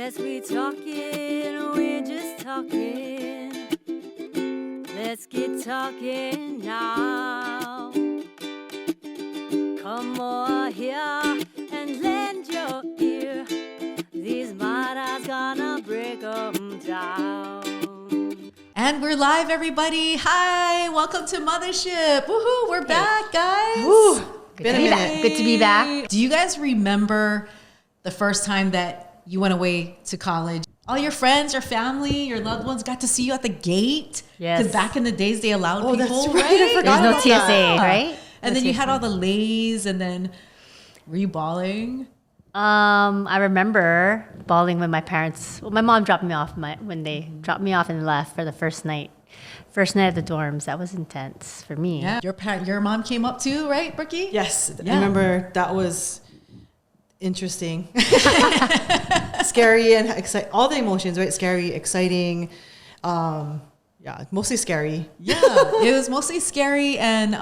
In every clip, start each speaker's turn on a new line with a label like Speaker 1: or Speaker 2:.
Speaker 1: Yes, we talking, we're just talking. Let's get talking now. Come over here and lend your ear. These matters gonna break 'em down.
Speaker 2: And we're live, everybody. Hi, welcome to Muthaship. Woohoo, we're back, guys.
Speaker 3: Woo.
Speaker 4: Good to be back.
Speaker 2: Do you guys remember the first time that you went away to college? All your friends, your family, your loved ones got to see you at the gate.
Speaker 4: Yes.
Speaker 2: Because back in the days, they allowed people,
Speaker 3: that's right.
Speaker 2: right?
Speaker 3: I forgot
Speaker 4: There's no
Speaker 3: about
Speaker 4: TSA,
Speaker 3: that.
Speaker 4: right?
Speaker 2: And
Speaker 4: No
Speaker 2: then you
Speaker 4: TSA.
Speaker 2: had all the lays, and then were you bawling?
Speaker 4: I remember bawling when my parents. Well, my mom dropped me off when they dropped me off and left for the first night at the dorms. That was intense for me.
Speaker 2: Yeah. Your mom came up too, right, Brookie?
Speaker 3: Yes,
Speaker 2: Yeah.
Speaker 3: I remember that was interesting, scary, and all the emotions, right? Scary, exciting, yeah, mostly scary.
Speaker 2: Yeah, it was mostly scary, and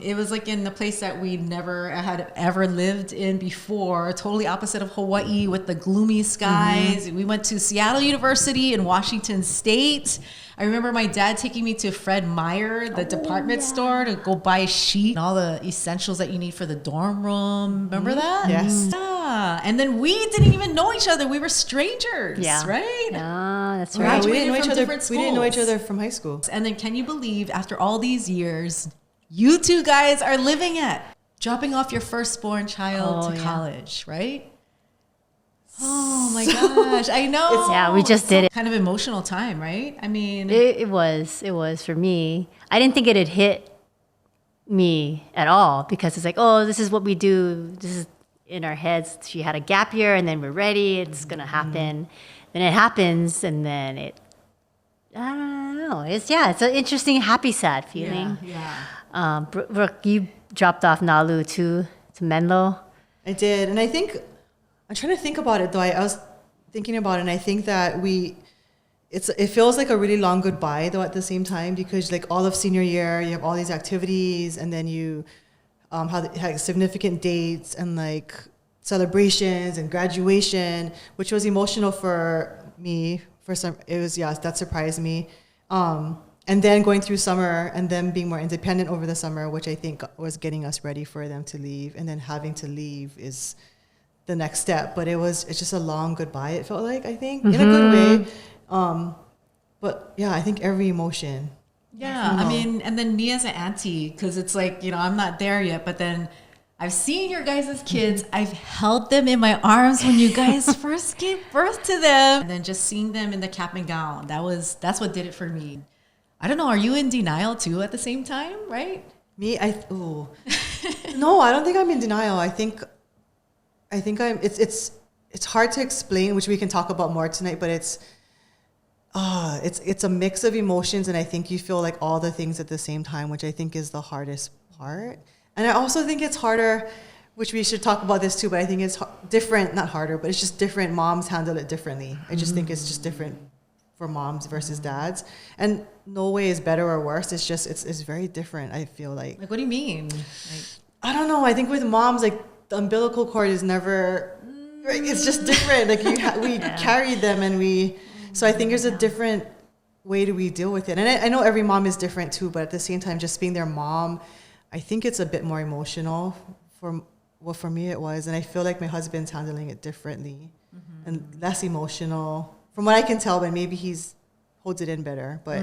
Speaker 2: it was like in the place that we never had ever lived in before. Totally opposite of Hawaii with the gloomy skies. We went to Seattle University in Washington State. I remember my dad taking me to Fred Meyer, the department store, to go buy a sheet and all the essentials that you need for the dorm room. Remember that?
Speaker 3: Yes.
Speaker 2: Yeah. And then we didn't even know each other. We were strangers,
Speaker 4: Yeah.
Speaker 2: right?
Speaker 4: Ah, that's
Speaker 2: Right.
Speaker 4: right.
Speaker 3: We
Speaker 2: Graduated
Speaker 3: didn't know each
Speaker 2: from
Speaker 3: other.
Speaker 2: different
Speaker 3: We didn't know each
Speaker 2: schools.
Speaker 3: other from high school.
Speaker 2: And then can you believe after all these years, you two guys are living at dropping off your firstborn child
Speaker 4: Oh,
Speaker 2: to
Speaker 4: yeah.
Speaker 2: college, right? Oh my gosh, I know.
Speaker 4: Yeah, we just did it.
Speaker 2: Kind of emotional time, right? I mean,
Speaker 4: It was for me. I didn't think it'd hit me at all because it's like, oh, this is what we do. This is in our heads. She had a gap year, and then we're ready. It's gonna happen. Then it happens, and then it. I don't know. It's an interesting, happy, sad feeling.
Speaker 2: yeah.
Speaker 4: Brooke, you dropped off Nalu to Menlo.
Speaker 3: I did, and I think I'm trying to think about it though. I was thinking about it, and I think that it feels like a really long goodbye though at the same time, because like all of senior year you have all these activities, and then you have significant dates and like celebrations and graduation, which was emotional for me. That surprised me. And then going through summer and then being more independent over the summer, which I think was getting us ready for them to leave, and then having to leave is the next step. But it's just a long goodbye. It felt like, I think, in a good way. But yeah, I think every emotion.
Speaker 2: Yeah, I mean, and then me as an auntie, because it's like, I'm not there yet, but then I've seen your guys' kids. I've held them in my arms when you guys first gave birth to them. And then just seeing them in the cap and gown, that's what did it for me. I don't know, are you in denial too at the same time, right?
Speaker 3: Me, no, I don't think I'm in denial. I think it's hard to explain, which we can talk about more tonight, but it's a mix of emotions, and I think you feel like all the things at the same time, which I think is the hardest part. And I also think it's harder, which we should talk about this too, but I think it's different, not harder, but it's just different. Moms handle it differently. I just think it's just different for moms versus dads. And no way is better or worse. It's just, it's very different, I feel like.
Speaker 2: Like, what do you mean? Like,
Speaker 3: I don't know. I think with moms, like the umbilical cord is never, like, it's just different. Like we carried them, and so I think there's a different way we deal with it. And I know every mom is different too, but at the same time, just being their mom, I think it's a bit more emotional for me it was. And I feel like my husband's handling it differently and less emotional from what I can tell, but maybe holds it in better. But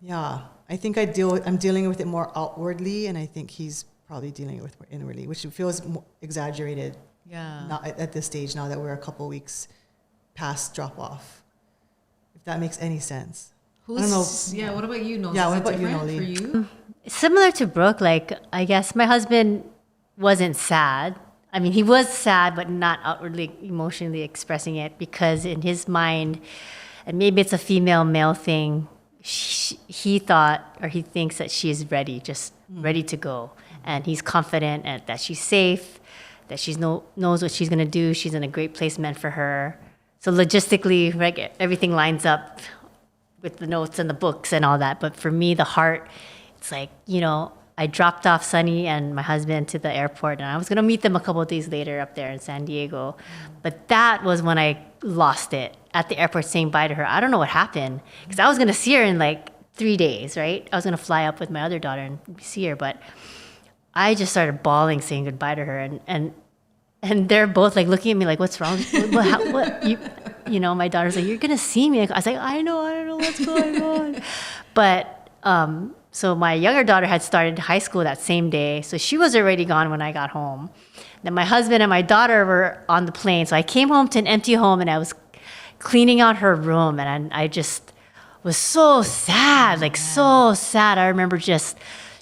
Speaker 3: yeah, I think I'm dealing with it more outwardly, and I think he's probably dealing with it more inwardly, which feels more exaggerated.
Speaker 2: yeah.
Speaker 3: Not at this stage, now that we're a couple weeks past drop off, if that makes any sense. I don't know.
Speaker 2: Yeah, what about you, Noli?
Speaker 3: Yeah,
Speaker 2: Is
Speaker 3: what
Speaker 2: it
Speaker 3: about you,
Speaker 2: different
Speaker 3: Noli?
Speaker 2: for you?
Speaker 4: Similar to Brooke, like I guess my husband wasn't sad. I mean, he was sad, but not outwardly emotionally expressing it, because in his mind, and maybe it's a female-male thing, he thought, or he thinks that she is ready, just ready to go. And he's confident that she's safe, that she knows what she's going to do. She's in a great place meant for her. So logistically, right, everything lines up with the notes and the books and all that. But for me, the heart, it's like, I dropped off Sunny and my husband to the airport, and I was gonna meet them a couple of days later up there in San Diego. But that was when I lost it at the airport, saying bye to her. I don't know what happened, because I was gonna see her in like 3 days, right? I was gonna fly up with my other daughter and see her, but I just started bawling, saying goodbye to her, and they're both like looking at me like, "What's wrong? What? You know?" My daughter's like, "You're gonna see me." I was like, I don't know what's going on." But so my younger daughter had started high school that same day, so she was already gone when I got home. Then my husband and my daughter were on the plane, so I came home to an empty home, and I was cleaning out her room, and I just was so sad, like so sad. I remember just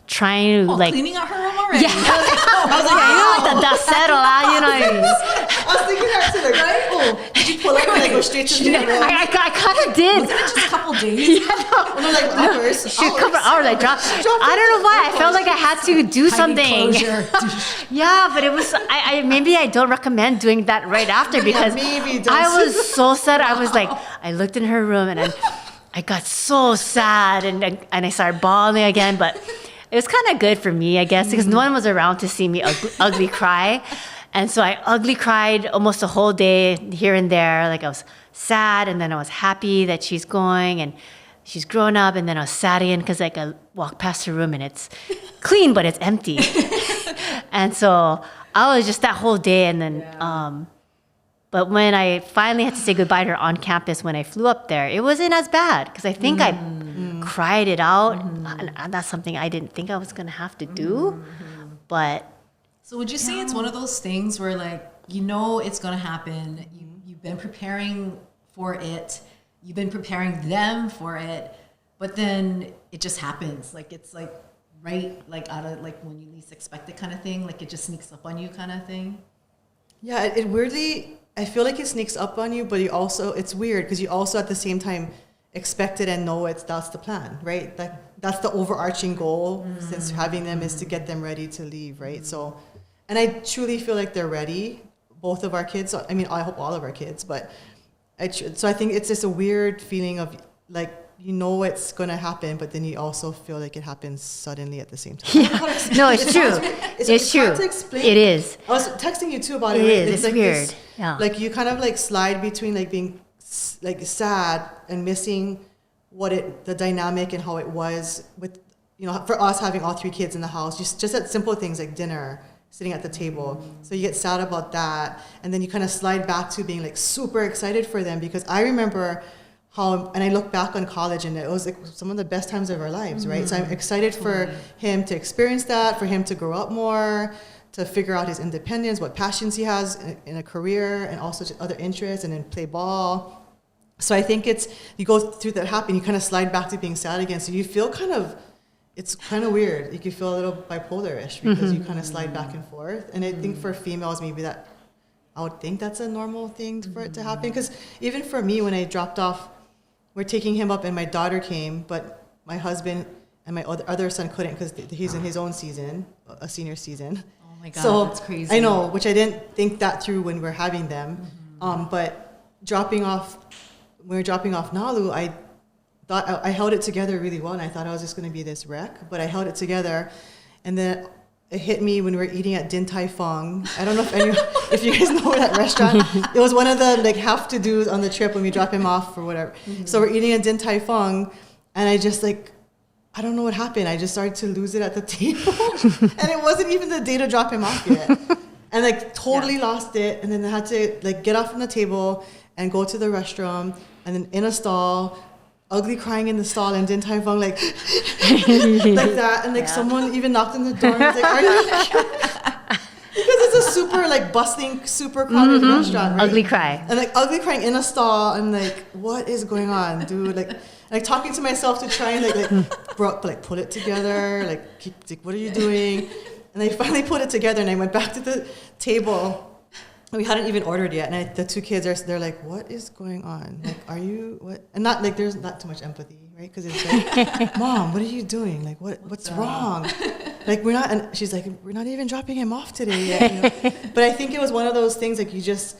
Speaker 4: trying to like
Speaker 2: cleaning out her room already.
Speaker 4: Yeah. I was like, you know, like the dust settle out, you know what I mean?
Speaker 3: I was thinking that too, like, right? Oh, did you pull up and like go straight to the room?
Speaker 4: I kind of did.
Speaker 2: Wasn't it just a couple days?
Speaker 3: No, like hours.
Speaker 4: Shoot, couple hours. I dropped. I don't know why. I felt like I had to do something. Yeah, but it was. I maybe I don't recommend doing that right after, because I was so sad. I was like, I looked in her room and I got so sad, and I started bawling again, but. It was kind of good for me, I guess, because no one was around to see me ugly cry. And so I ugly cried almost a whole day here and there. Like I was sad, and then I was happy that she's going and she's grown up, and then I was sad again because like I walked past her room and it's clean, but it's empty. And so I was just that whole day. And then, but when I finally had to say goodbye to her on campus when I flew up there, it wasn't as bad, because I think I cried it out. And that's something I didn't think I was going to have to do. But
Speaker 2: so would you say it's one of those things where, like, you know it's going to happen, you've been preparing for it, you've been preparing them for it, but then it just happens, like it's like right, like out of like when you least expect it kind of thing, like it just sneaks up on you kind of thing?
Speaker 3: Yeah, it weirdly, I feel like it sneaks up on you, but you also, it's weird because you also at the same time expect it and know that's the plan, right? That's the overarching goal since having them is to get them ready to leave, right? So, and I truly feel like they're ready, both of our kids. I mean, I hope all of our kids, but so I think it's just a weird feeling of like, you know it's going to happen, but then you also feel like it happens suddenly at the same time.
Speaker 4: Yeah. No, it's true. It's true.
Speaker 3: Hard to explain.
Speaker 4: It is.
Speaker 3: I was texting you too about it.
Speaker 4: It is. It's
Speaker 3: like
Speaker 4: weird.
Speaker 3: This,
Speaker 4: yeah.
Speaker 3: Like you kind of like slide between like being like sad and missing the dynamic and how it was with, you know, for us having all 3 kids in the house, just at simple things like dinner, sitting at the table. So you get sad about that, and then you kind of slide back to being like super excited for them, because I remember and I look back on college and it was like some of the best times of our lives, right? So I'm excited for him to experience that, for him to grow up more, to figure out his independence, what passions he has in a career, and also just other interests, and then play ball. So I think you go through that happen, you kind of slide back to being sad again. So you feel it's kind of weird. You can feel a little bipolar-ish because you kind of slide back and forth. And I think for females, maybe I would think that's a normal thing for it to happen. Because even for me, when I dropped off, we're taking him up and my daughter came, but my husband and my other son couldn't because he's in his own season, a senior season.
Speaker 2: Oh my God,
Speaker 3: so
Speaker 2: that's crazy.
Speaker 3: I know, which I didn't think that through when we're having them. But when we were dropping off Nalu, I thought I held it together really well, and I thought I was just going to be this wreck, but I held it together. And then it hit me when we were eating at Din Tai Fung. I don't know if you guys know that restaurant. It was one of the like have to do's on the trip when we drop him off or whatever. So we're eating at Din Tai Fung, and I just like, I don't know what happened. I just started to lose it at the table, and it wasn't even the day to drop him off yet, and like totally lost it. And then I had to like get off from the table and go to the restroom, and then in a stall, ugly crying in the stall, and Din Tai Fung like like that, and like someone even knocked on the door and was like, "Are you?" Because it's a super like bustling, super crowded restaurant, right?
Speaker 4: Ugly cry.
Speaker 3: And like ugly crying in a stall. I'm like, what is going on, dude? Like talking to myself to try and like put it together. Like what are you doing? And I finally put it together, and I went back to the table. We hadn't even ordered yet, and the 2 kids they're like, "What is going on? Like, are you what?" And not like there's not too much empathy, right? Because it's like, "Mom, what are you doing? Like, what's wrong? Like, we're not." And she's like, "We're not even dropping him off today yet." You know? But I think it was one of those things like you just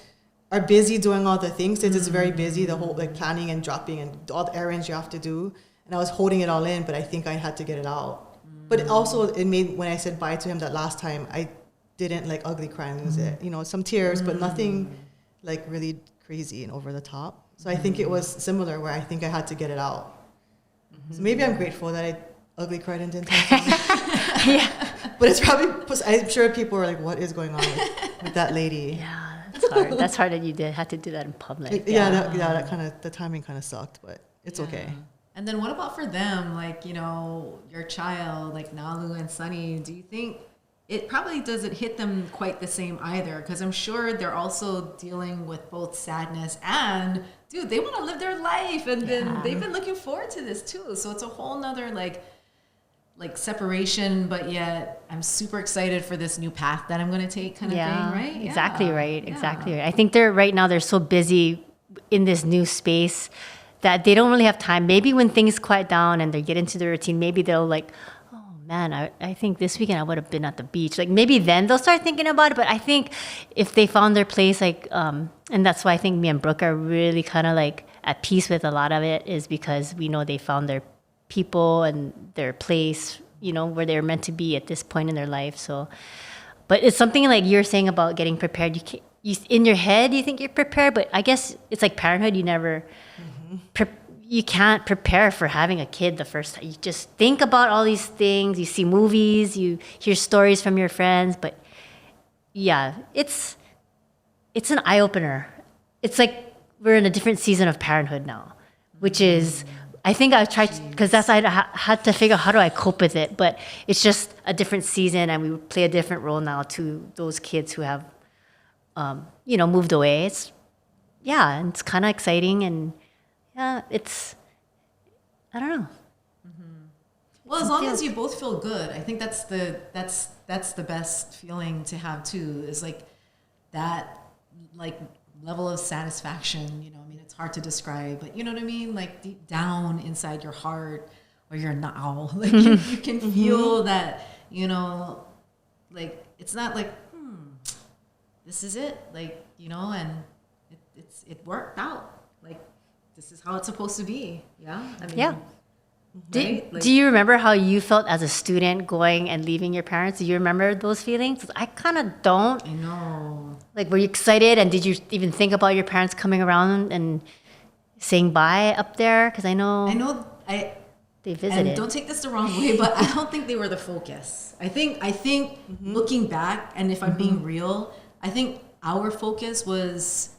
Speaker 3: are busy doing all the things. Since it's very busy, the whole like planning and dropping and all the errands you have to do. And I was holding it all in, but I think I had to get it out. But also it made, when I said bye to him that last time, I didn't like ugly cry and lose it. You know, some tears, but nothing like really crazy and over the top. So I think it was similar where I think I had to get it out. So maybe I'm grateful that I ugly cried and didn't tell him.
Speaker 4: Yeah.
Speaker 3: But it's probably, I'm sure people are like, what is going on with that lady?
Speaker 4: Yeah, that's hard. That's hard that you had to do that in public.
Speaker 3: That kind of, the timing kind of sucked, but it's okay.
Speaker 2: And then what about for them, like, you know, your child, like Nalu and Sunny, do you think it probably doesn't hit them quite the same either? Because I'm sure they're also dealing with both sadness and, dude, they want to live their life. And then they've been looking forward to this too. So it's a whole nother like separation, but yet I'm super excited for this new path that I'm going to take kind of thing, right?
Speaker 4: Exactly right. Exactly right. I think they're so busy in this new space that they don't really have time. Maybe when things quiet down and they get into their routine, maybe they'll like, oh man, I think this weekend I would have been at the beach. Like maybe then they'll start thinking about it. But I think if they found their place, like, and that's why I think me and Brooke are really kind of like at peace with a lot of it, is because we know they found their people and their place, you know, where they're meant to be at this point in their life. So, but it's something like you're saying about getting prepared. You in your head, you think you're prepared, but I guess it's like parenthood. You never, you can't prepare for having a kid the first time. You just think about all these things. You see movies, you hear stories from your friends, but yeah, it's an eye opener. It's like we're in a different season of parenthood now, which is, I think I've tried, because I had to figure out how do I cope with it, but it's just a different season and we play a different role now to those kids who have, you know, moved away. It's kind of exciting and I don't know.
Speaker 2: Well, as long as you both feel good, I think that's the best feeling to have too, is like that like level of satisfaction, you know, I mean, it's hard to describe, but you know what I mean? Like deep down inside your heart or your now, like you can feel that, you know, like it's not like, this is it, like, you know, and it worked out. Like, this is how it's supposed to be. Yeah. I mean,
Speaker 4: Yeah.
Speaker 2: right? Like,
Speaker 4: Do you remember how you felt as a student going and leaving your parents? Do you remember those feelings? I kind of don't.
Speaker 2: I know.
Speaker 4: Like, were you excited? And did you even think about your parents coming around and saying bye up there? Because I know they visited.
Speaker 2: And don't take this the wrong way, but I don't think they were the focus. I think looking back, and if I'm being real, I think our focus was,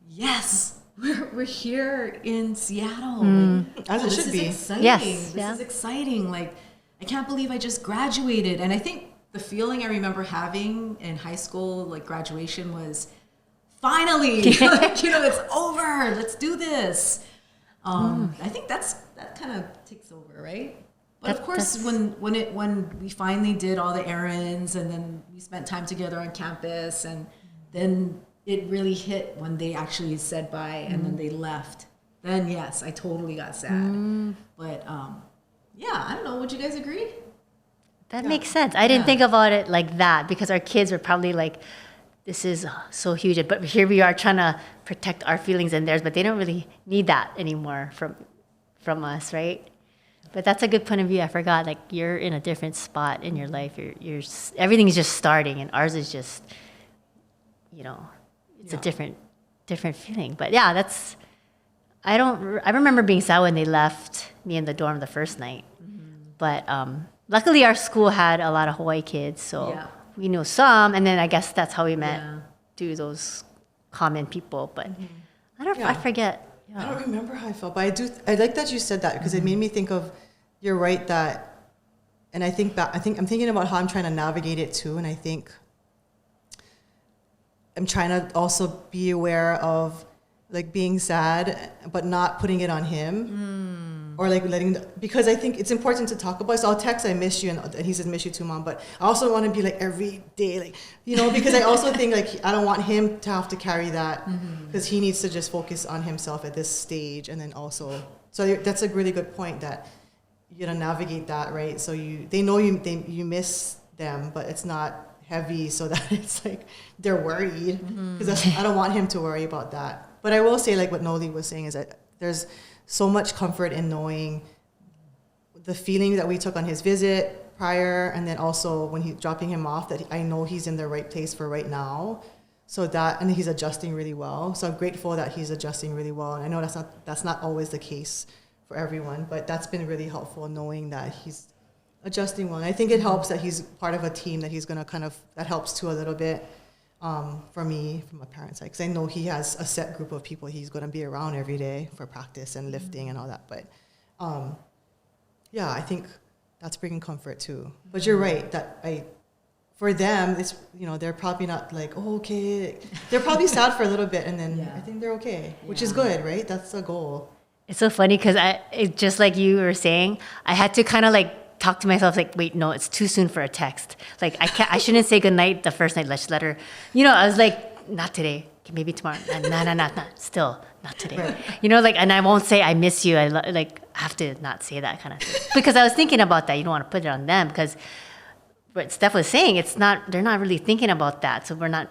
Speaker 2: yes, we're here in Seattle. Like,
Speaker 3: As it
Speaker 2: this
Speaker 3: should
Speaker 2: is
Speaker 3: be.
Speaker 2: exciting.
Speaker 4: Yes,
Speaker 2: This
Speaker 4: yeah.
Speaker 2: is exciting. Like, I can't believe I just graduated. And I think the feeling I remember having in high school, like graduation, was finally, like, you know, it's over. Let's do this. I think that kind of takes over, right? But of course, when we finally did all the errands and then we spent time together on campus, and then it really hit when they actually said bye and then they left. Then yes, I totally got sad. But yeah, I don't know. Would you guys agree?
Speaker 4: That makes sense. I didn't think about it like that because our kids were probably like, this is so huge. But here we are trying to protect our feelings and theirs, but they don't really need that anymore from us, right? But that's a good point of view. I forgot, like, you're in a different spot in your life. You're everything's just starting, and ours is just, you know, it's a different feeling. But yeah, I remember being sad when they left me in the dorm the first night. But luckily our school had a lot of Hawaii kids, so we knew some, and then I guess that's how we met through those common people. But I forget.
Speaker 3: I don't remember how I felt, but I like that you said that because it made me think of, you're right that, and I think I'm thinking about how I'm trying to navigate it too, and I think I'm trying to also be aware of like being sad, but not putting it on him, or like because I think it's important to talk about. So I'll text, I miss you, and he says, miss you too, Mom. But I also want to be like every day, like, you know, because I also think like I don't want him to have to carry that because he needs to just focus on himself at this stage, and then also, so that's a really good point that you know, navigate that, right? So they know you miss them, but it's not heavy so that it's like they're worried because I don't want him to worry about that. But I will say, like what Noli was saying, is that there's so much comfort in knowing the feeling that we took on his visit, prior, and then also when he's dropping him off, that I know he's in the right place for right now. So that, and he's adjusting really well. So I'm grateful that he's adjusting really well. And I know that's not always the case for everyone, but that's been really helpful knowing that he's adjusting well. And I think it helps that he's part of a team that he's going to that helps too a little bit for me, from a parent side. Because I know he has a set group of people he's going to be around every day for practice and lifting and all that. But yeah, I think that's bringing comfort too. But you're right that for them, it's, they're probably not like, oh, okay. They're probably sad for a little bit, and then I think they're okay, which is good, right? That's the goal.
Speaker 4: It's so funny because just like you were saying, I had to kind of like talk to myself like, wait, no, it's too soon for a text. Like I shouldn't say goodnight the first night. Let's let her, I was like, not today. Okay, maybe tomorrow. No, still not today. Right. And I won't say I miss you. I have to not say that kind of thing. Because I was thinking about that. You don't want to put it on them because what Steph was saying, they're not really thinking about that. So we're not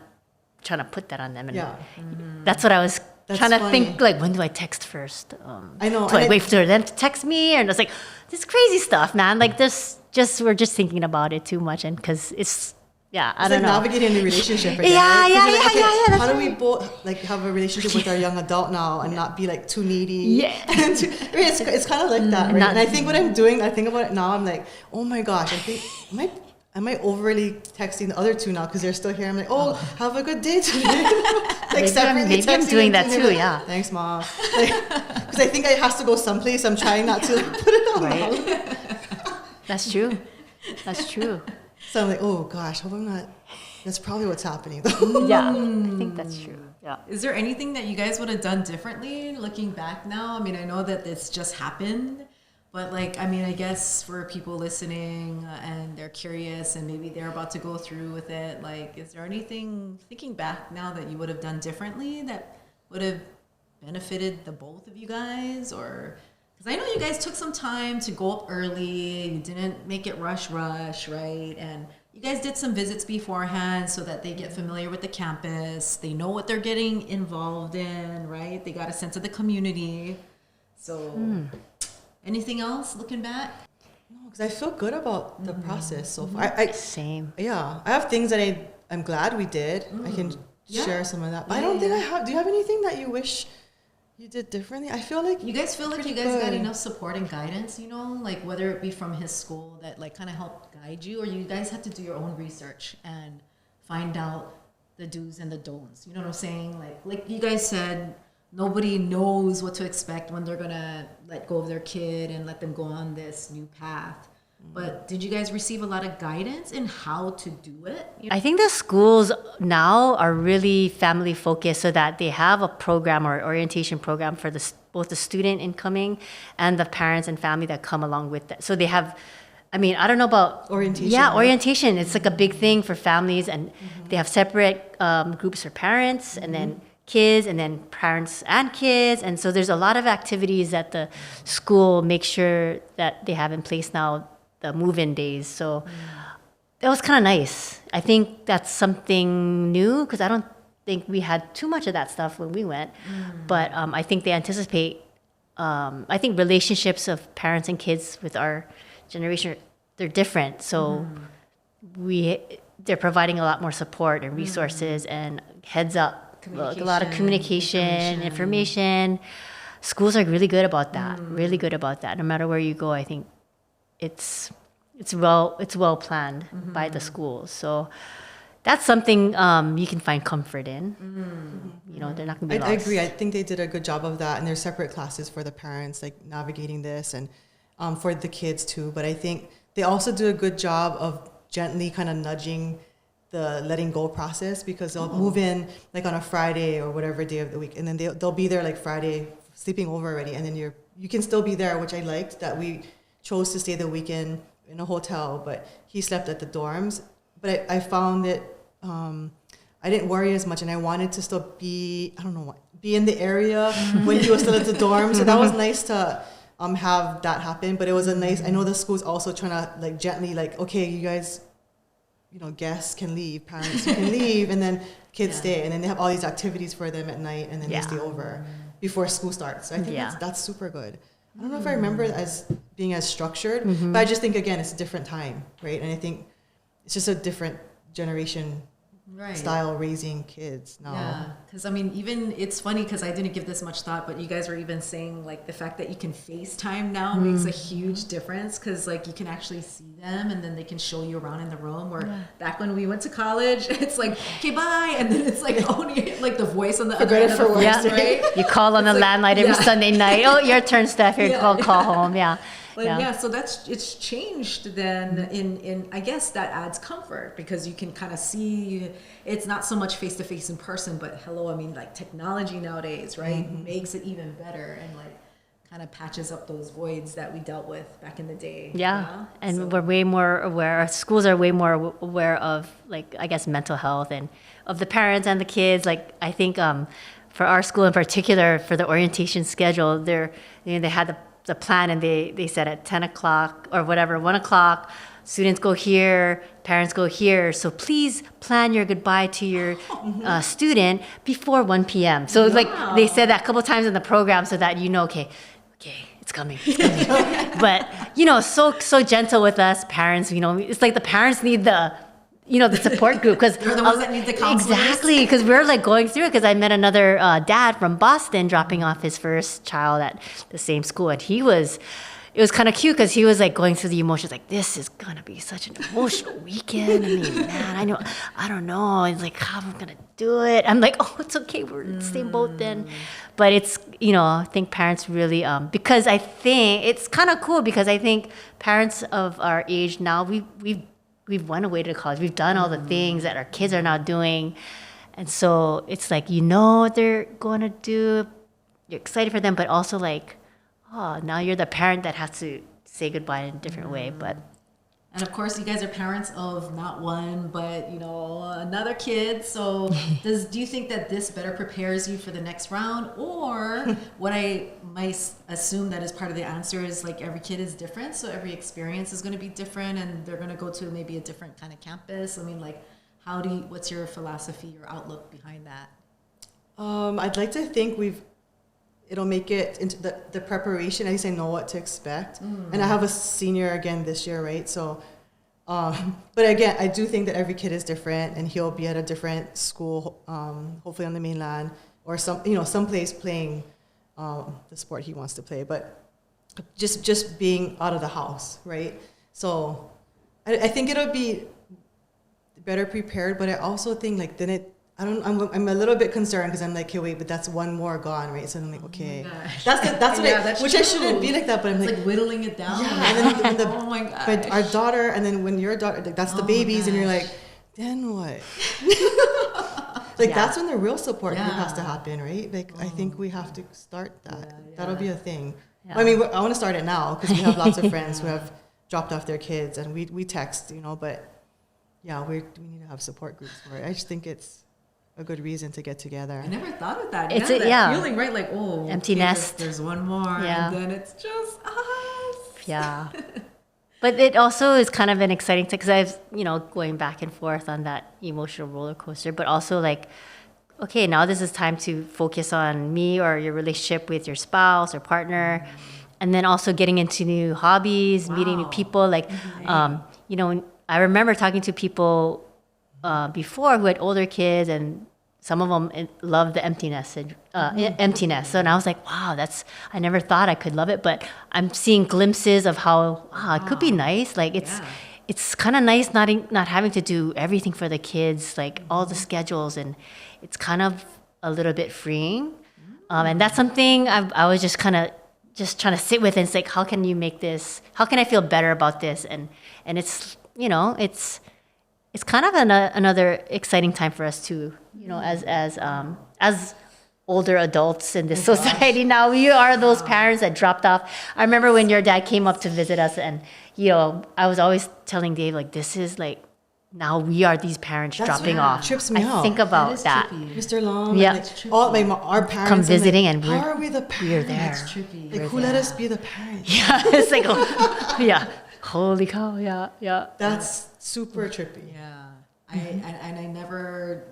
Speaker 4: trying to put that on them. And that's what I was trying to think, like, when do I text first?
Speaker 3: I know.
Speaker 4: Do I wait for them to text me? And it's like, this crazy stuff, man. Like, we're just thinking about it too much. And because it's, I don't know.
Speaker 3: Navigating the relationship again.
Speaker 4: Yeah.
Speaker 3: How do we both have a relationship with our young adult now and not be like too needy?
Speaker 4: Yeah.
Speaker 3: It's kind of like that, right? And I think what I'm doing, I think about it now, I'm like, oh my gosh, I think, am I overly texting the other two now because they're still here? I'm like, oh, have a good day today.
Speaker 4: Maybe I'm doing that too, yeah.
Speaker 3: Thanks, Mom. Because I think it has to go someplace. I'm trying not to put it on.
Speaker 4: Right. That's true.
Speaker 3: So I'm like, oh gosh, hope I'm not. That's probably what's happening though.
Speaker 4: Yeah, I think that's true. Yeah.
Speaker 2: Is there anything that you guys would have done differently looking back now? I mean, I know that this just happened, but I guess for people listening and they're curious and maybe they're about to go through with it, is there anything thinking back now that you would have done differently that would have benefited the both of you guys? Or because I know you guys took some time to go up early, you didn't make it rush, right? And you guys did some visits beforehand so that they get familiar with the campus. They know what they're getting involved in, right? They got a sense of the community. So anything else looking back?
Speaker 3: No, because I feel good about the process so far.
Speaker 4: Same.
Speaker 3: Yeah, I have things that I'm glad we did. I can share some of that. But I don't think I have. Do you have anything that you wish you did differently? I feel like
Speaker 2: you guys got enough support and guidance, whether it be from his school that kind of helped guide you, or you guys had to do your own research and find out the do's and the don'ts. You know what I'm saying? Like you guys said, nobody knows what to expect when they're gonna let go of their kid and let them go on this new path. But did you guys receive a lot of guidance in how to do it?
Speaker 4: I think the schools now are really family focused, so that they have a program or orientation program for both the student incoming and the parents and family that come along with that. So they have, I don't know about
Speaker 3: orientation.
Speaker 4: Yeah, orientation. It's like a big thing for families, and they have separate groups for parents and then kids, and then parents and kids. And so there's a lot of activities that the school makes sure that they have in place now, the move-in days. So that was kind of nice. I think that's something new because I don't think we had too much of that stuff when we went. But I think they anticipate, I think relationships of parents and kids with our generation, they're different. So they're providing a lot more support and resources and heads up, a lot of communication, information. Schools are really good about that, No matter where you go, I think it's well planned by the schools. So that's something you can find comfort in. They're not going to be lost.
Speaker 3: I agree. I think they did a good job of that, and there's separate classes for the parents, navigating this, and for the kids too. But I think they also do a good job of gently kind of nudging the letting go process, because they'll move in on a Friday or whatever day of the week, and then they'll be there Friday sleeping over already, and then you can still be there, which I liked that we chose to stay the weekend in a hotel, but he slept at the dorms. But I found that I didn't worry as much, and I wanted to still be in the area when he was still at the dorm. So that was nice to have that happen. But it was I know the school's also trying to gently okay, you guys, guests can leave, parents can leave, and then kids stay, and then they have all these activities for them at night, and then they stay over before school starts. So I think that's super good. I don't know if I remember it as being as structured, but I just think, again, it's a different time, right? And I think it's just a different generation style raising kids now.
Speaker 2: Yeah, because I mean, even it's funny because I didn't give this much thought, but you guys were even saying like the fact that you can FaceTime now makes a huge difference because like you can actually see them and then they can show you around in the room. Where back when we went to college, it's like okay, bye, and then it's like only like the voice on the other end of the voice, right?
Speaker 4: You call on the landline every Sunday night. Oh, your turn, Steph. Here, call home. Yeah.
Speaker 2: But so it's changed then in I guess that adds comfort because you can kind of see it's not so much face to face in person, but hello, I mean like technology nowadays, right, makes it even better and like kind of patches up those voids that we dealt with back in the day.
Speaker 4: Yeah. And we're way more aware, our schools are way more aware of like I guess mental health and of the parents and the kids. Like I think for our school in particular, for the orientation schedule, they had the plan and they said at 10 o'clock or whatever, 1 o'clock, students go here, parents go here. So please plan your goodbye to your student before 1 p.m. So like they said that a couple times in the program so that you know, okay, it's coming. But, so gentle with us parents, it's like the parents need the support group because
Speaker 2: they're the ones that need the counselors.
Speaker 4: Exactly, because we're like going through it. Because I met another dad from Boston dropping off his first child at the same school, and it was kind of cute because he was like going through the emotions, like this is gonna be such an emotional weekend. I mean, man, I don't know. It's like how am I gonna do it? I'm like, oh, it's okay. We're in the same boat then. But it's I think parents really because I think it's kind of cool because I think parents of our age now we've went away to college. We've done all the things that our kids are now doing. And so it's like, what they're going to do. You're excited for them, but also like, now you're the parent that has to say goodbye in a different way.
Speaker 2: And of course, you guys are parents of not one, but another kid. So, do you think that this better prepares you for the next round, or what I might assume that is part of the answer is like every kid is different, so every experience is going to be different, and they're going to go to maybe a different kind of campus. I mean, like, what's your philosophy or outlook behind that?
Speaker 3: I'd like to think it'll make it into the preparation. At least I know what to expect. And I have a senior again this year, right? So, but again, I do think that every kid is different, and he'll be at a different school, hopefully on the mainland or someplace playing the sport he wants to play. But just being out of the house, right? So, I think it'll be better prepared. But I also think like I'm a little bit concerned because I'm like, okay, wait, but that's one more gone, right? So I'm like, okay, that's what which I shouldn't be like that, but I'm like
Speaker 2: whittling it down.
Speaker 3: Yeah, and then
Speaker 2: oh my god,
Speaker 3: but our daughter, and then when your daughter, like, that's the babies, and you're like, then what? That's when the real support group has to happen, right? Like I think we have to start that. That'll be a thing. Yeah. I mean, I want to start it now because we have lots of friends who have dropped off their kids, and we text, but yeah, we need to have support groups for it. I just think it's a good reason to get together.
Speaker 2: I never thought of that.
Speaker 4: It's
Speaker 2: that feeling, right? Like,
Speaker 4: empty nest.
Speaker 2: There's one more, and then it's just us.
Speaker 4: Yeah. But it also is kind of an exciting thing because I've, going back and forth on that emotional roller coaster, but also like, okay, now this is time to focus on me or your relationship with your spouse or partner, and then also getting into new hobbies, meeting new people. Like, I remember talking to people before who had older kids, and some of them loved the emptiness. Emptiness. So now I was like, wow, I never thought I could love it, but I'm seeing glimpses of how it could be nice. Like it's kind of nice not having to do everything for the kids, like all the schedules, and it's kind of a little bit freeing. And that's something I was just kind of trying to sit with, and it's like, how can you make this? How can I feel better about this? And it's it's kind of another exciting time for us too, as older adults in this society. Now we are those parents that dropped off. I remember when your dad came up to visit us, and I was always telling Dave, like, this is like, now we are these parents dropping off.
Speaker 3: Trips me out.
Speaker 4: Think about that.
Speaker 3: Mr. Long,
Speaker 4: yeah,
Speaker 3: our parents
Speaker 4: come visiting,
Speaker 3: like,
Speaker 4: and
Speaker 3: how are we the parents?
Speaker 4: We're there.
Speaker 2: That's trippy.
Speaker 3: Like, who let us be the parents?
Speaker 4: Yeah, it's like, holy cow, yeah.
Speaker 3: That's super trippy.
Speaker 2: Yeah. I never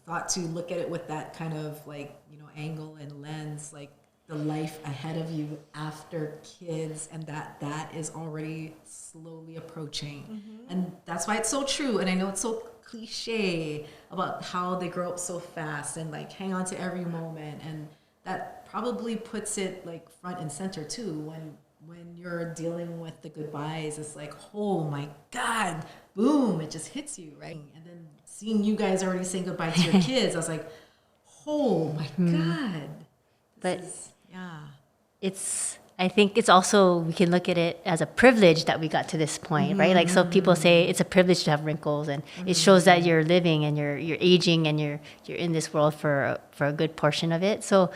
Speaker 2: thought to look at it with that kind of like, angle and lens. Like, the life ahead of you after kids, and that is already slowly approaching. And that's why it's so true. And I know it's so cliche about how they grow up so fast and like hang on to every moment, and that probably puts it like front and center too when you're dealing with the goodbyes. It's like, oh my God, boom, it just hits you, right? And then seeing you guys already saying goodbye to your kids, I was like, oh my God.
Speaker 4: But
Speaker 2: Yeah.
Speaker 4: I think it's also, we can look at it as a privilege that we got to this point, right? Like, so people say it's a privilege to have wrinkles, and it shows that you're living and you're aging and you're in this world for a good portion of it. So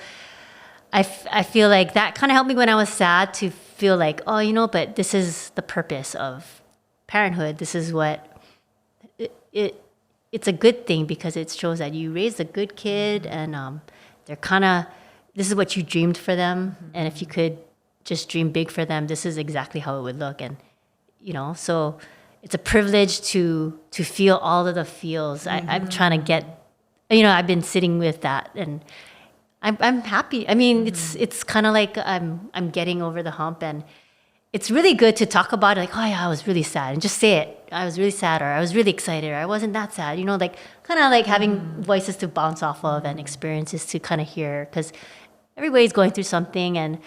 Speaker 4: I feel like that kind of helped me when I was sad to feel like, oh, you know, but this is the purpose of parenthood. This is what it's a good thing, because it shows that you raised a good kid, and they're kind of, this is what you dreamed for them. And if you could just dream big for them, this is exactly how it would look. And, you know, so it's a privilege to feel all of the feels. I'm trying to get, you know, I've been sitting with that, and I'm happy. I mean, it's kind of like I'm getting over the hump, and it's really good to talk about it. Like, oh yeah, I was really sad, and just say it. I was really sad, or I was really excited, or I wasn't that sad. You know, like kind of like having voices to bounce off of and experiences to kind of hear, because everybody's going through something, and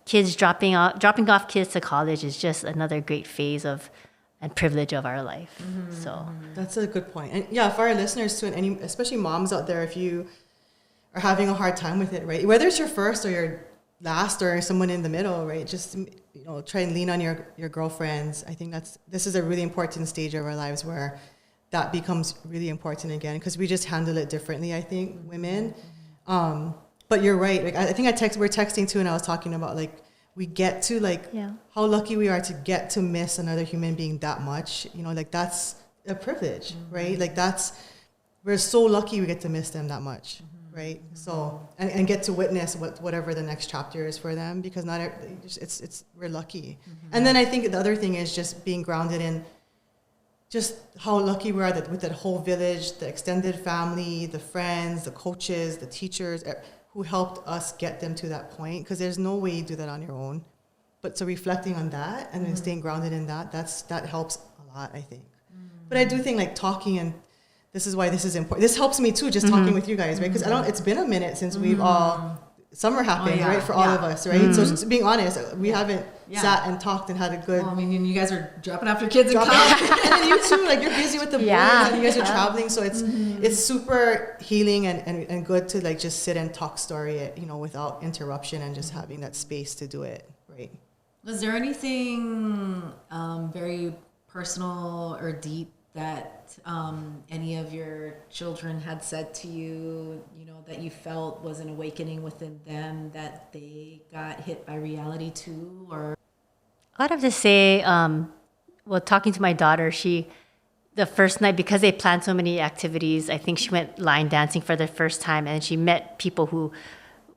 Speaker 4: kids dropping off kids to college is just another great phase of and privilege of our life. So
Speaker 3: That's a good point. And yeah, for our listeners too, and any, especially moms out there, if you are having a hard time with it, right? Whether it's your first or your last or someone in the middle, right? Just, you know, try and lean on your girlfriends. I think this is a really important stage of our lives where that becomes really important again, because we just handle it differently, I think, women. But you're right. Like, I think we're texting too, and I was talking about like, we get to like how lucky we are to get to miss another human being that much. You know, like that's a privilege, right? Like we're so lucky we get to miss them that much, right? So and get to witness whatever the next chapter is for them, because we're lucky. And then I think the other thing is just being grounded in just how lucky we are that with that whole village, the extended family, the friends, the coaches, the teachers, who helped us get them to that point, because there's no way you do that on your own. But so reflecting on that and then staying grounded in that helps a lot, I think. But I do think like talking, and this is why this is important. This helps me too, just talking with you guys, right? Because it's been a minute since we've all, summer happened, right? For all of us, right? So just being honest, we haven't sat and talked and had a good...
Speaker 2: Well, I mean, you guys are dropping off your kids in college.
Speaker 3: And then you too, like you're busy with the boys and you guys are traveling. So it's super healing and good to like just sit and talk story, you know, without interruption, and just having that space to do it, right?
Speaker 2: Was there anything very personal or deep that any of your children had said to you, you know, that you felt was an awakening within them, that they got hit by reality too? Or
Speaker 4: I'd have to say, well, talking to my daughter, the first night, because they planned so many activities, I think she went line dancing for the first time, and she met people who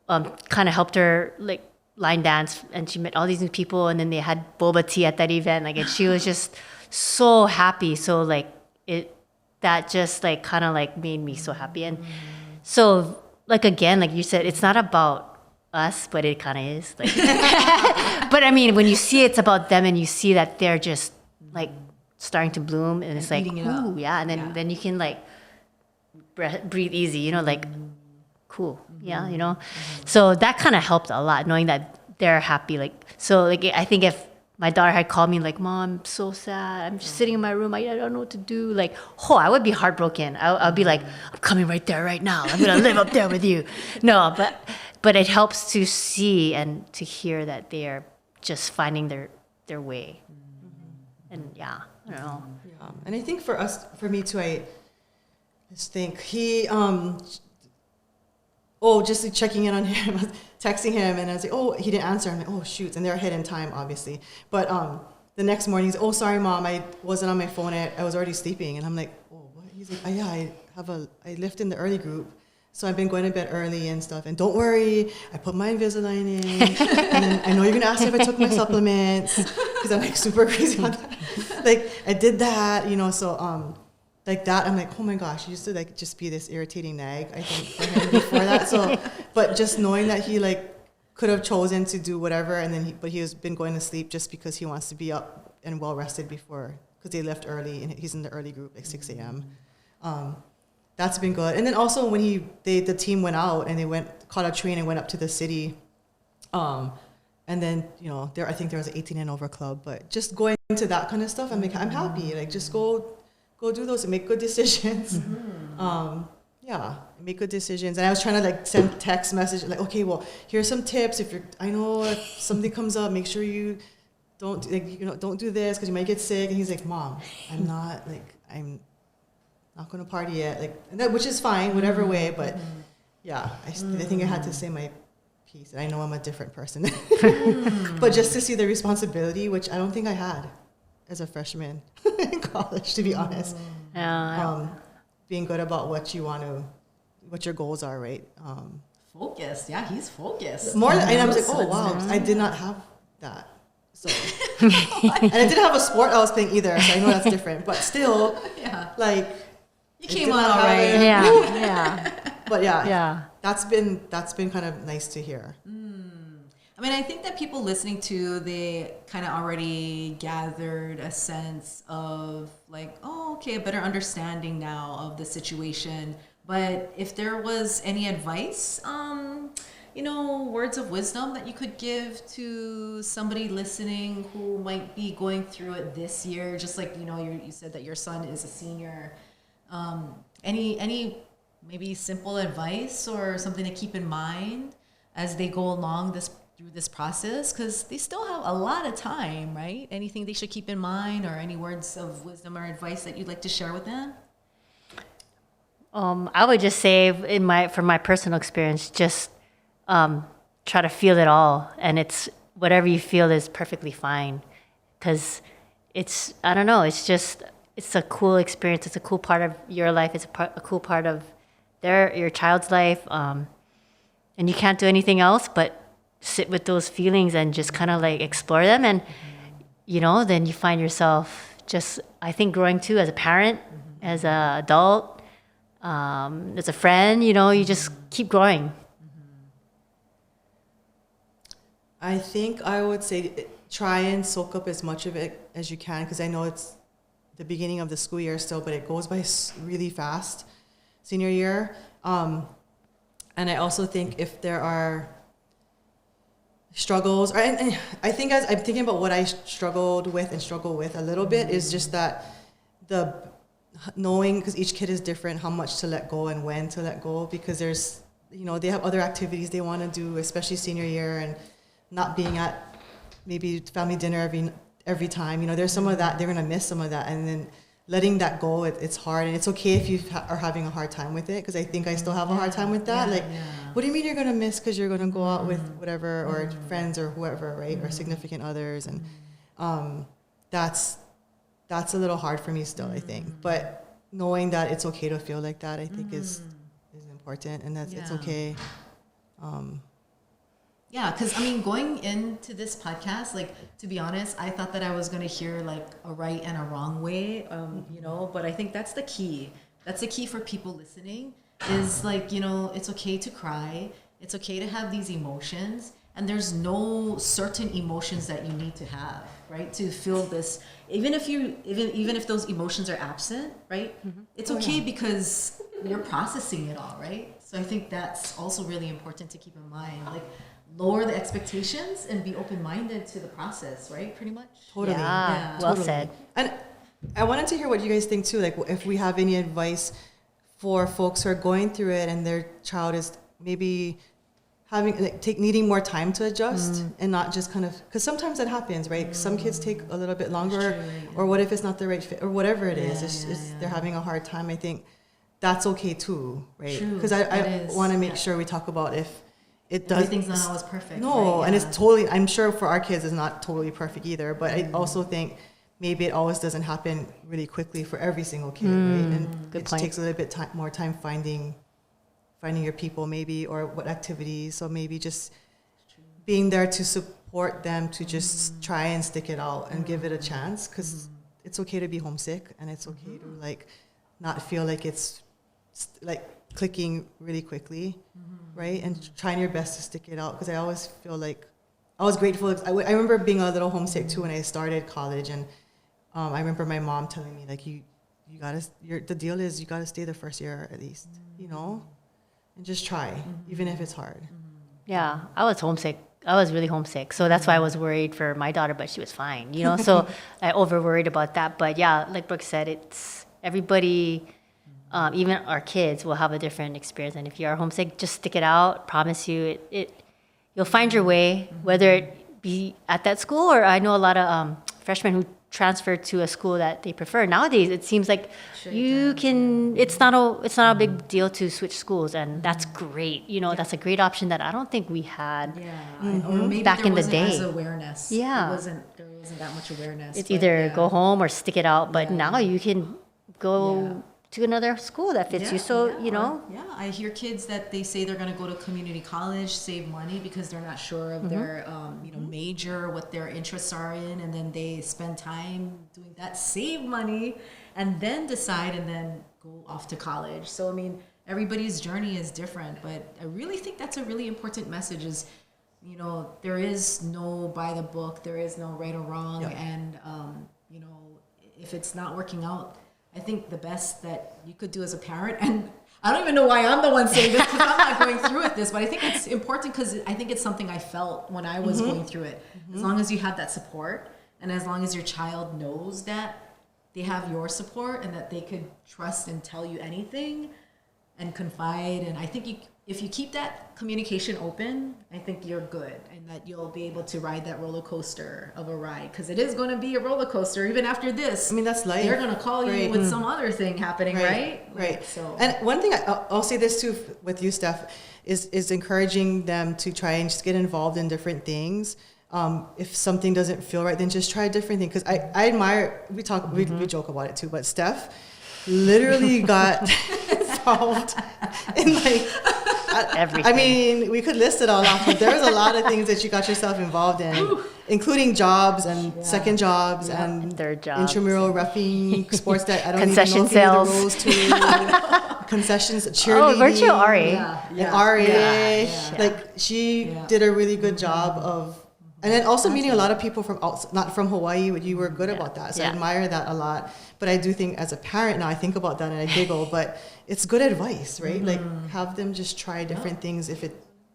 Speaker 4: kind of helped her like line dance, and she met all these new people, and then they had boba tea at that event, like, and she was just so happy. So like that just like kind of like made me so happy. And so like, again, like you said, it's not about us, but it kind of is. Like, but I mean, when you see it's about them, and you see that they're just like starting to bloom, and it's like, ooh, yeah. And then you can like breathe easy, you know, like cool, yeah, you know. So that kind of helped a lot, knowing that they're happy. Like, so like, I think if my daughter had called me like, Mom, I'm so sad, I'm just sitting in my room, I don't know what to do, like, I would be heartbroken. I'll be like, I'm coming right there right now, I'm gonna live up there with you. No, but it helps to see and to hear that they are just finding their way. And yeah, I don't know.
Speaker 3: Yeah. And I think for me too, I just think he just checking in on him, texting him, and I was like, he didn't answer. I'm like, oh, shoot. And they're ahead in time, obviously. But the next morning, he's, sorry, Mom, I wasn't on my phone. I was already sleeping. And I'm like, what? He's like, I lift in the early group. So I've been going to bed early and stuff. And don't worry, I put my Invisalign in. And then I know you're going to ask me if I took my supplements, because I'm like super crazy on that. Like, I did that, you know, so... like that, I'm like, oh my gosh, he used to like just be this irritating nag, I think, for him before that. So, but just knowing that he like could have chosen to do whatever, and then but he has been going to sleep just because he wants to be up and well rested before, because they left early and he's in the early group, like 6 a.m. That's been good. And then also when the team went out and they caught a train and went up to the city, and then I think there was an 18 and over club, but just going into that kind of stuff, I'm happy. Like just go do those and make good decisions. Make good decisions. And I was trying to like send text message like, okay, well, here's some tips. I know if something comes up, make sure you don't do this because you might get sick. And he's like, Mom, I'm not going to party yet. Which is fine, whatever way. But I think I had to say my piece. And I know I'm a different person. But just to see the responsibility, which I don't think I had as a freshman in college, to be honest. Being good about what your goals are, right?
Speaker 2: Focused. Yeah, he's focused.
Speaker 3: More, and I was like, oh wow, I did not have that. So, and I didn't have a sport I was playing either, so I know that's different. But still,
Speaker 2: you came on all right.
Speaker 3: But that's been kind of nice to hear.
Speaker 2: I mean, I think that people listening to, they kind of already gathered a sense of like, oh, okay, a better understanding now of the situation. But if there was any advice, words of wisdom that you could give to somebody listening who might be going through it this year, just like, you said that your son is a senior, any maybe simple advice or something to keep in mind as they go along through this process, because they still have a lot of time, right? Anything they should keep in mind, or any words of wisdom or advice that you'd like to share with them?
Speaker 4: I would just say, from my personal experience, just try to feel it all, and it's whatever you feel is perfectly fine, because it's a cool experience. It's a cool part of your life. It's a cool part of your child's life, and you can't do anything else but sit with those feelings and just kind of like explore them. And then you find yourself just, I think, growing too as a parent, as an adult, as a friend. You just keep growing.
Speaker 3: I think I would say try and soak up as much of it as you can, because I know it's the beginning of the school year still, but it goes by really fast, senior year. And I also think if there are struggles, and I think as I'm thinking about what I struggle with a little bit, is just that the knowing, because each kid is different, how much to let go and when to let go, because there's, they have other activities they want to do, especially senior year, and not being at maybe family dinner every time. There's some of that, they're going to miss some of that, and then letting that go, it's hard, and it's okay if you are having a hard time with it, because I think I still have a hard time with that. What do you mean you're going to miss because you're going to go out with whatever, or friends or whoever, right, or significant others, and that's a little hard for me still, I think. But knowing that it's okay to feel like that, I think is important, and that it's okay.
Speaker 2: Because going into this podcast, to be honest, I thought that I was going to hear a right and a wrong way, but I think that's the key. That's the key for people listening, is it's okay to cry. It's okay to have these emotions, and there's no certain emotions that you need to have, right? To feel this, even if those emotions are absent, right? It's okay because you're processing it all, right? So I think that's also really important to keep in mind. Lower the expectations and be open-minded to the process, right? Pretty much.
Speaker 3: Totally.
Speaker 4: Yeah. Well said.
Speaker 3: And I wanted to hear what you guys think too. If we have any advice for folks who are going through it and their child is maybe needing more time to adjust, and not just kind of, because sometimes that happens, right? Some kids take a little bit longer, or what if it's not the right fit, or whatever it is. They're having a hard time. I think that's okay too, right? Because I want to make sure we talk about if it does.
Speaker 2: Everything's not always perfect.
Speaker 3: No,
Speaker 2: right?
Speaker 3: And it's totally, I'm sure for our kids it's not totally perfect either, but I also think maybe it always doesn't happen really quickly for every single kid, right? And it takes a little bit more time finding your people maybe, or what activities. So maybe just being there to support them, to just try and stick it out and give it a chance, because it's okay to be homesick, and it's okay to not feel like it's clicking really quickly, right? And trying your best to stick it out, because I always feel like I was grateful. I remember being a little homesick too when I started college, and I remember my mom telling me like, the deal is you gotta stay the first year at least, you know, and just try, even if it's hard.
Speaker 4: Yeah, I was homesick. I was really homesick. So that's why I was worried for my daughter, but she was fine, you know? So I over worried about that. But yeah, like Brooke said, it's everybody, even our kids will have a different experience. And if you are homesick, just stick it out. Promise you, you'll find your way, whether it be at that school, or I know a lot of freshmen who transfer to a school that they prefer. Nowadays, it seems like it's not a big deal to switch schools, and that's great. You know, that's a great option that I don't think we had.
Speaker 2: Or maybe
Speaker 4: back
Speaker 2: there
Speaker 4: in the
Speaker 2: wasn't
Speaker 4: day.
Speaker 2: as awareness.
Speaker 4: Yeah.
Speaker 2: There wasn't that much awareness.
Speaker 4: It's
Speaker 2: but
Speaker 4: either
Speaker 2: yeah.
Speaker 4: go home or stick it out. But now you can go to another school that fits you. So, you know.
Speaker 2: Yeah, I hear kids that they say they're going to go to community college, save money because they're not sure of their major, what their interests are in, and then they spend time doing that, save money, and then decide and then go off to college. So, I mean, everybody's journey is different, but I really think that's a really important message is, you know, there is no by the book, there is no right or wrong, and, you know, if it's not working out, I think the best that you could do as a parent, and I don't even know why I'm the one saying this because I'm not going through it this, but I think it's important because I think it's something I felt when I was going through it. As long as you have that support, and as long as your child knows that they have your support and that they could trust and tell you anything and confide, and I think if you keep that communication open, I think you're good, and that you'll be able to ride that roller coaster of a ride, because it is going to be a roller coaster even after this.
Speaker 3: I mean, that's life.
Speaker 2: They're going to call you with some other thing happening, right?
Speaker 3: Right.
Speaker 2: So,
Speaker 3: and one thing I'll say this too with you, Steph, is encouraging them to try and just get involved in different things. If something doesn't feel right, then just try a different thing. Because I admire, we joke about it too, but Steph literally got involved in like
Speaker 4: Everything.
Speaker 3: I mean, we could list it all off, but there's a lot of things that you got yourself involved in, including jobs and second jobs and
Speaker 4: third jobs,
Speaker 3: intramural roughing, sports that I don't
Speaker 4: concession
Speaker 3: even know if you
Speaker 4: sales,
Speaker 3: knew the rules to, concessions, cheerleading.
Speaker 4: Oh, weren't you RA?
Speaker 3: And RA, like she did a really good job of. And then also meeting a lot of people from not from Hawaii, but you were good about that. So I admire that a lot. But I do think as a parent now, I think about that and I giggle, but it's good advice, right? Like have them just try different things.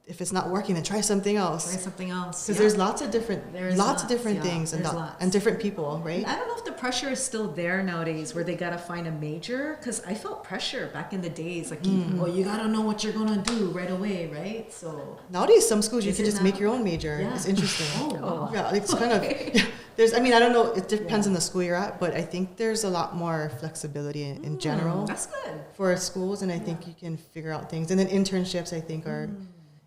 Speaker 3: If it's not working, then try something else.
Speaker 2: Try something else.
Speaker 3: Because there's lots of different things and different people, right?
Speaker 2: I don't know if the pressure is still there nowadays where they got to find a major, because I felt pressure back in the days. Like, you got to know what you're going to do right away, right? So
Speaker 3: nowadays, some schools you can just make your own major. Yeah. It's interesting. Yeah, it's kind of, I don't know, it depends on the school you're at, but I think there's a lot more flexibility in general.
Speaker 2: That's good.
Speaker 3: For schools, and I think you can figure out things. And then internships, I think, are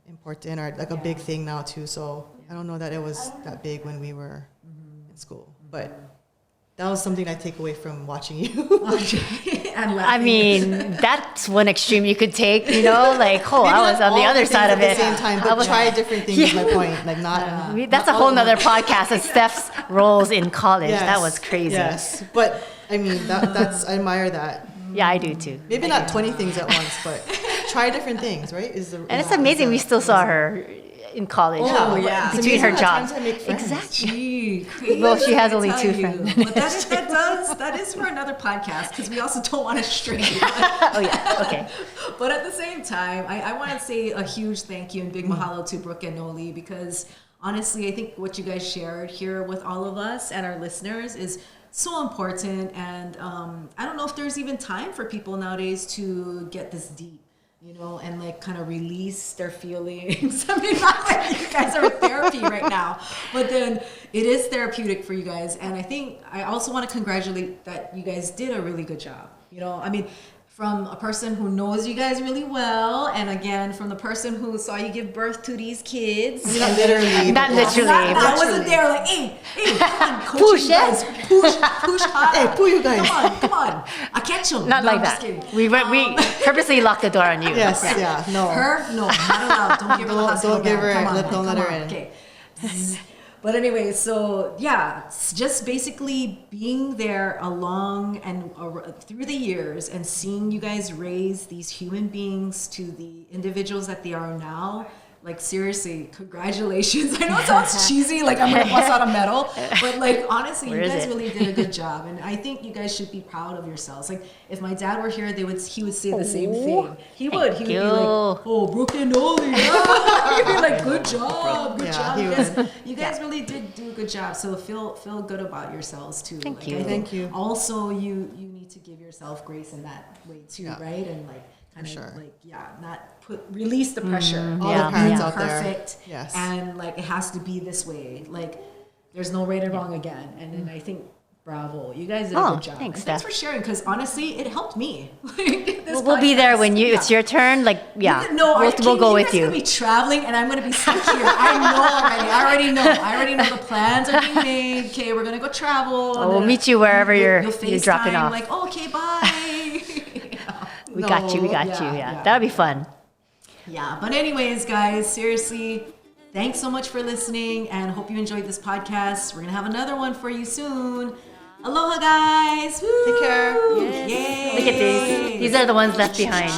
Speaker 3: important, or like a big thing now too. So I don't know that it was that big when we were in school, but that was something I take away from watching you.
Speaker 4: I mean, that's one extreme you could take, you know, like, I was on the other side of it.
Speaker 3: At the same time, but try different things is my point. Like
Speaker 4: that's a whole nother podcast of Steph's roles in college.
Speaker 3: Yes,
Speaker 4: that was crazy.
Speaker 3: Yes, but I mean, that's I admire that.
Speaker 4: Yeah, I do too.
Speaker 3: Maybe not 20 things at once, but try different things, right?
Speaker 4: And it's amazing we still saw her in college. Between her jobs.
Speaker 2: Exactly.
Speaker 4: Well, she has only two friends.
Speaker 2: But that is for another podcast, because we also don't want to stray.
Speaker 4: Okay.
Speaker 2: But at the same time, I want to say a huge thank you and big mahalo to Brooke and Noli, because honestly, I think what you guys shared here with all of us and our listeners is so important. And I don't know if there's even time for people nowadays to get this deep, you know, and like kind of release their feelings. I mean, not that you guys are in therapy right now, but then it is therapeutic for you guys. And I think I also want to congratulate that you guys did a really good job. You know, I mean, from a person who knows you guys really well, and again, from the person who saw you give birth to these kids.
Speaker 3: Not literally.
Speaker 4: Not literally.
Speaker 2: I wasn't there like, hey, come on, coach
Speaker 4: Push,
Speaker 2: you guys. Push hard.
Speaker 3: Hey, pull you guys.
Speaker 2: Come on. I catch them.
Speaker 4: Not like that. We purposely locked the door on you.
Speaker 3: Yes, no.
Speaker 2: Her? No, not allowed. Don't give her the hospital
Speaker 3: Don't give her,
Speaker 2: bag.
Speaker 3: don't let her in.
Speaker 2: Okay. But anyway, so yeah, it's just basically being there along and through the years and seeing you guys raise these human beings to the individuals that they are now. Like, seriously, congratulations. I know it sounds cheesy, like I'm gonna bust out a medal, but like honestly, you guys really did a good job, and I think you guys should be proud of yourselves. Like, if my dad were here, he would say the same thing. He would be like, "Oh, Brooke and Noli," he'd be like, "Good job, good job." You guys really did do a good job. So feel good about yourselves too.
Speaker 4: Thank
Speaker 2: like,
Speaker 4: you.
Speaker 3: Thank you.
Speaker 2: Also, you need to give yourself grace in that way too, right? And like. Kind of like not release the pressure.
Speaker 3: All the parents out
Speaker 2: perfect,
Speaker 3: there. Yes.
Speaker 2: And like it has to be this way. Like there's no right or wrong again. And then I think bravo, you guys did a good job.
Speaker 4: Thanks,
Speaker 2: Thanks
Speaker 4: Steph.
Speaker 2: for sharing because honestly, it helped me. This
Speaker 4: We'll be there when it's your turn. Like we'll go with you.
Speaker 2: Gonna be traveling, and I'm gonna be stuck here. I already know. I already know the plans are being made. Okay, we're gonna go travel.
Speaker 4: We'll meet you wherever you're dropping off.
Speaker 2: Like, okay, bye.
Speaker 4: We got you. Yeah. That'll be fun.
Speaker 2: Yeah, but anyways, guys, seriously, thanks so much for listening and hope you enjoyed this podcast. We're going to have another one for you soon. Aloha, guys. Woo!
Speaker 3: Take care.
Speaker 2: Yay.
Speaker 4: Look at these. These are the ones left behind.